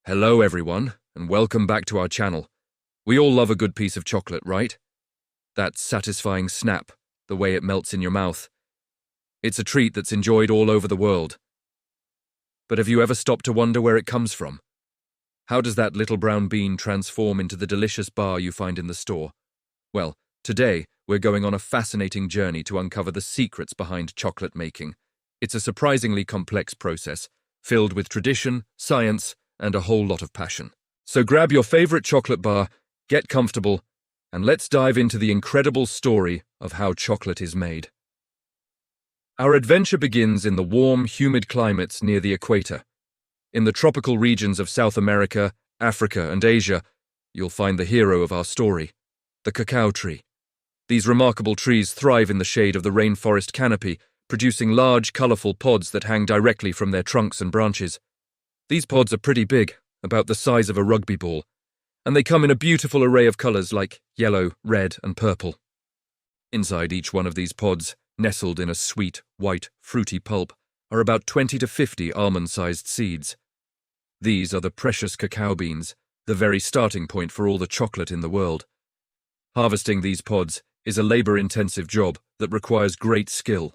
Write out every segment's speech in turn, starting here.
Hello everyone, and welcome back to our channel. We all love a good piece of chocolate, right? That satisfying snap, the way it melts in your mouth. It's a treat that's enjoyed all over the world. But have you ever stopped to wonder where it comes from? How does that little brown bean transform into the delicious bar you find in the store? Well, today we're going on a fascinating journey to uncover the secrets behind chocolate making. It's a surprisingly complex process, filled with tradition, science, and a whole lot of passion. So grab your favorite chocolate bar, get comfortable, and let's dive into the incredible story of how chocolate is made. Our adventure begins in the warm, humid climates near the equator. In the tropical regions of South America, Africa, and Asia, you'll find the hero of our story, the cacao tree. These remarkable trees thrive in the shade of the rainforest canopy, producing large, colorful pods that hang directly from their trunks and branches. These pods are pretty big, about the size of a rugby ball, and they come in a beautiful array of colors like yellow, red, and purple. Inside each one of these pods, nestled in a sweet, white, fruity pulp, are about 20 to 50 almond-sized seeds. These are the precious cacao beans, the very starting point for all the chocolate in the world. Harvesting these pods is a labor-intensive job that requires great skill.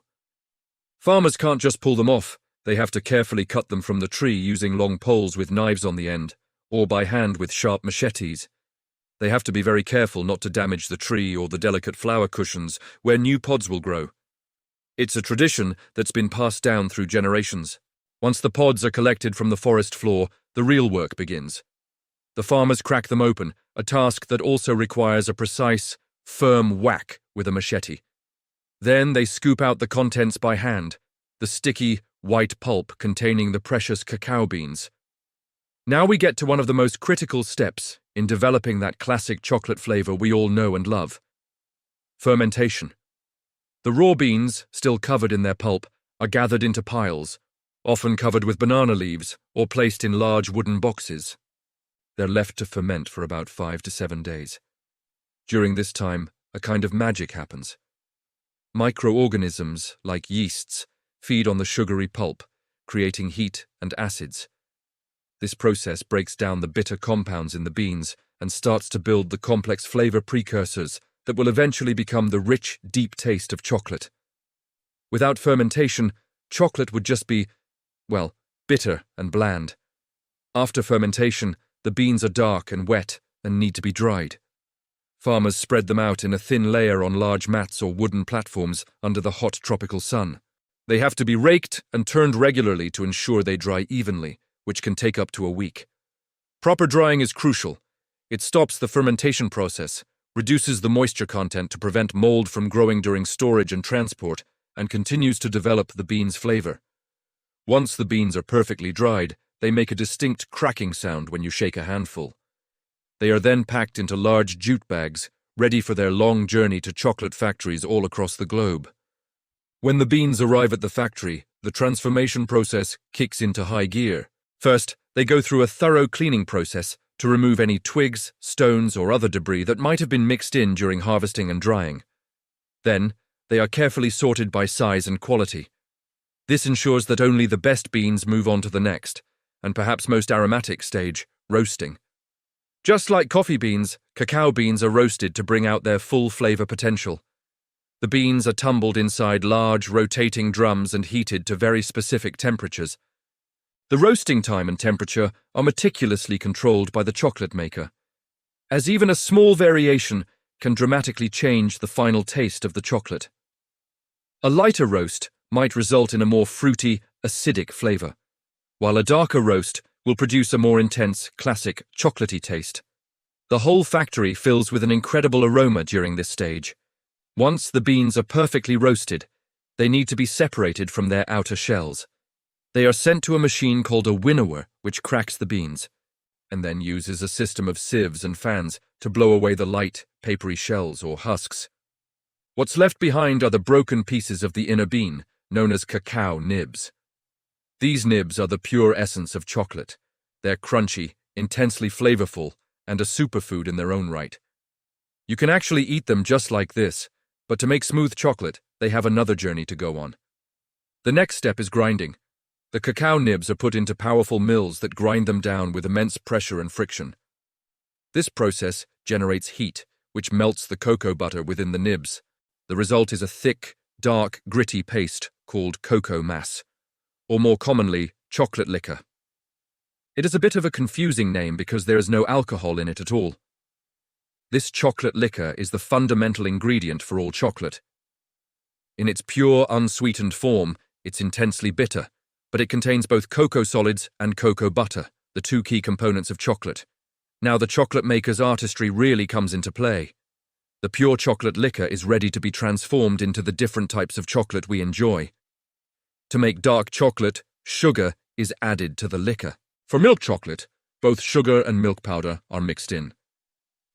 Farmers can't just pull them off. They have to carefully cut them from the tree using long poles with knives on the end, or by hand with sharp machetes. They have to be very careful not to damage the tree or the delicate flower cushions where new pods will grow. It's a tradition that's been passed down through generations. Once the pods are collected from the forest floor, the real work begins. The farmers crack them open, a task that also requires a precise, firm whack with a machete. Then they scoop out the contents by hand, the sticky, white pulp containing the precious cacao beans. Now we get to one of the most critical steps in developing that classic chocolate flavor we all know and love: fermentation. The raw beans, still covered in their pulp, are gathered into piles, often covered with banana leaves or placed in large wooden boxes. They're left to ferment for about 5 to 7 days. During this time, a kind of magic happens. Microorganisms, like yeasts, feed on the sugary pulp, creating heat and acids. This process breaks down the bitter compounds in the beans and starts to build the complex flavor precursors that will eventually become the rich, deep taste of chocolate. Without fermentation, chocolate would just be, well, bitter and bland. After fermentation, the beans are dark and wet and need to be dried. Farmers spread them out in a thin layer on large mats or wooden platforms under the hot tropical sun. They have to be raked and turned regularly to ensure they dry evenly, which can take up to a week. Proper drying is crucial. It stops the fermentation process, reduces the moisture content to prevent mold from growing during storage and transport, and continues to develop the beans' flavor. Once the beans are perfectly dried, they make a distinct cracking sound when you shake a handful. They are then packed into large jute bags, ready for their long journey to chocolate factories all across the globe. When the beans arrive at the factory, the transformation process kicks into high gear. First, they go through a thorough cleaning process to remove any twigs, stones, or other debris that might have been mixed in during harvesting and drying. Then, they are carefully sorted by size and quality. This ensures that only the best beans move on to the next, and perhaps most aromatic stage, roasting. Just like coffee beans, cacao beans are roasted to bring out their full flavor potential. The beans are tumbled inside large, rotating drums and heated to very specific temperatures. The roasting time and temperature are meticulously controlled by the chocolate maker, as even a small variation can dramatically change the final taste of the chocolate. A lighter roast might result in a more fruity, acidic flavor, while a darker roast will produce a more intense, classic, chocolatey taste. The whole factory fills with an incredible aroma during this stage. Once the beans are perfectly roasted, they need to be separated from their outer shells. They are sent to a machine called a winnower, which cracks the beans, and then uses a system of sieves and fans to blow away the light, papery shells or husks. What's left behind are the broken pieces of the inner bean, known as cacao nibs. These nibs are the pure essence of chocolate. They're crunchy, intensely flavorful, and a superfood in their own right. You can actually eat them just like this, but to make smooth chocolate, they have another journey to go on. The next step is grinding. The cacao nibs are put into powerful mills that grind them down with immense pressure and friction. This process generates heat, which melts the cocoa butter within the nibs. The result is a thick, dark, gritty paste called cocoa mass, or more commonly, chocolate liquor. It is a bit of a confusing name because there is no alcohol in it at all. This chocolate liquor is the fundamental ingredient for all chocolate. In its pure, unsweetened form, it's intensely bitter, but it contains both cocoa solids and cocoa butter, the two key components of chocolate. Now the chocolate maker's artistry really comes into play. The pure chocolate liquor is ready to be transformed into the different types of chocolate we enjoy. To make dark chocolate, sugar is added to the liquor. For milk chocolate, both sugar and milk powder are mixed in.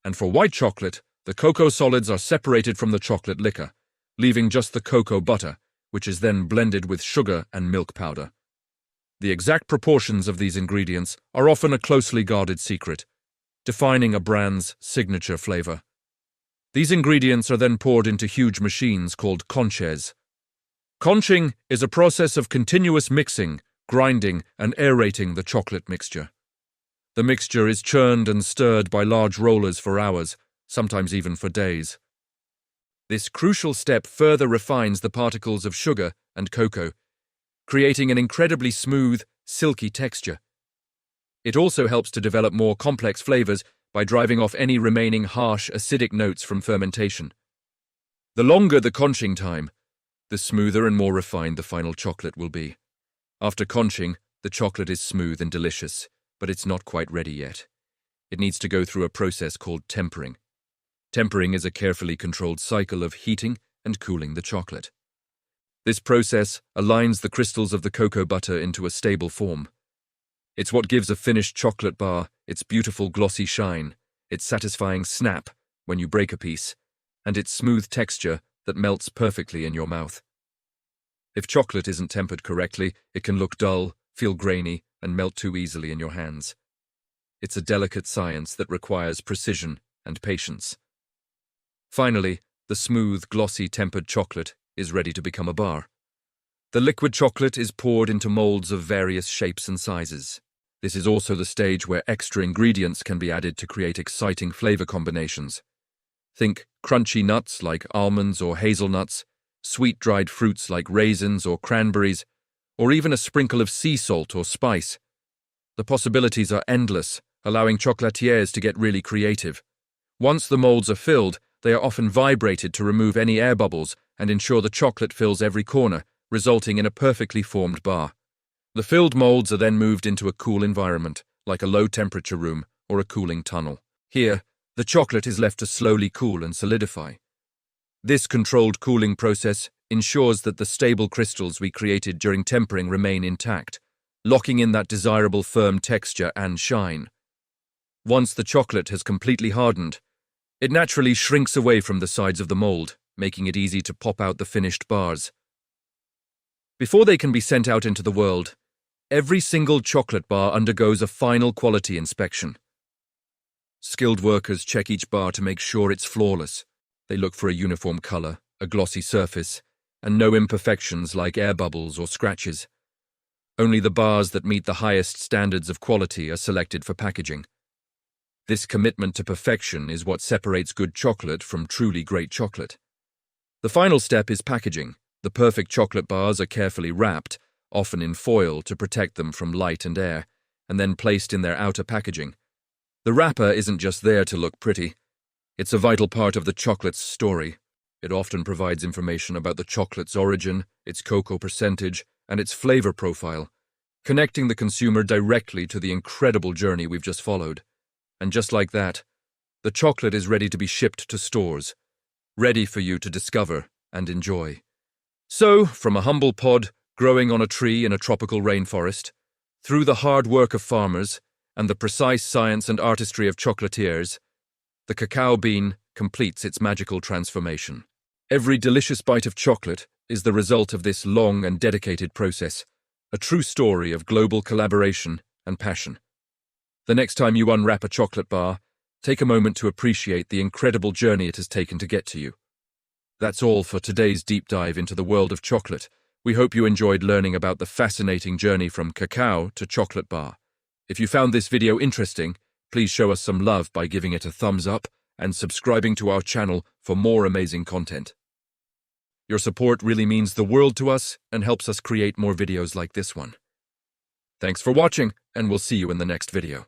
And for white chocolate, the cocoa solids are separated from the chocolate liquor, leaving just the cocoa butter, which is then blended with sugar and milk powder. The exact proportions of these ingredients are often a closely guarded secret, defining a brand's signature flavor. These ingredients are then poured into huge machines called conches. Conching is a process of continuous mixing, grinding, and aerating the chocolate mixture. The mixture is churned and stirred by large rollers for hours, sometimes even for days. This crucial step further refines the particles of sugar and cocoa, creating an incredibly smooth, silky texture. It also helps to develop more complex flavors by driving off any remaining harsh, acidic notes from fermentation. The longer the conching time, the smoother and more refined the final chocolate will be. After conching, the chocolate is smooth and delicious, but it's not quite ready yet. It needs to go through a process called tempering. Tempering is a carefully controlled cycle of heating and cooling the chocolate. This process aligns the crystals of the cocoa butter into a stable form. It's what gives a finished chocolate bar its beautiful glossy shine, its satisfying snap when you break a piece, and its smooth texture that melts perfectly in your mouth. If chocolate isn't tempered correctly, it can look dull, feel grainy, and melt too easily in your hands. It's a delicate science that requires precision and patience. Finally, the smooth, glossy, tempered chocolate is ready to become a bar. The liquid chocolate is poured into molds of various shapes and sizes. This is also the stage where extra ingredients can be added to create exciting flavor combinations. Think crunchy nuts like almonds or hazelnuts, sweet dried fruits like raisins or cranberries, or even a sprinkle of sea salt or spice. The possibilities are endless, allowing chocolatiers to get really creative. Once the molds are filled, they are often vibrated to remove any air bubbles and ensure the chocolate fills every corner, resulting in a perfectly formed bar. The filled molds are then moved into a cool environment, like a low-temperature room or a cooling tunnel. Here, the chocolate is left to slowly cool and solidify. This controlled cooling process ensures that the stable crystals we created during tempering remain intact, locking in that desirable firm texture and shine. Once the chocolate has completely hardened, it naturally shrinks away from the sides of the mold, making it easy to pop out the finished bars. Before they can be sent out into the world, every single chocolate bar undergoes a final quality inspection. Skilled workers check each bar to make sure it's flawless. They look for a uniform color, a glossy surface, and no imperfections like air bubbles or scratches. Only the bars that meet the highest standards of quality are selected for packaging. This commitment to perfection is what separates good chocolate from truly great chocolate. The final step is packaging. The perfect chocolate bars are carefully wrapped, often in foil to protect them from light and air, and then placed in their outer packaging. The wrapper isn't just there to look pretty. It's a vital part of the chocolate's story. It often provides information about the chocolate's origin, its cocoa percentage, and its flavor profile, connecting the consumer directly to the incredible journey we've just followed. And just like that, the chocolate is ready to be shipped to stores, ready for you to discover and enjoy. So, from a humble pod growing on a tree in a tropical rainforest, through the hard work of farmers and the precise science and artistry of chocolatiers, the cacao bean completes its magical transformation. Every delicious bite of chocolate is the result of this long and dedicated process, a true story of global collaboration and passion. The next time you unwrap a chocolate bar, take a moment to appreciate the incredible journey it has taken to get to you. That's all for today's deep dive into the world of chocolate. We hope you enjoyed learning about the fascinating journey from cacao to chocolate bar. If you found this video interesting, please show us some love by giving it a thumbs up and subscribing to our channel for more amazing content. Your support really means the world to us and helps us create more videos like this one. Thanks for watching, and we'll see you in the next video.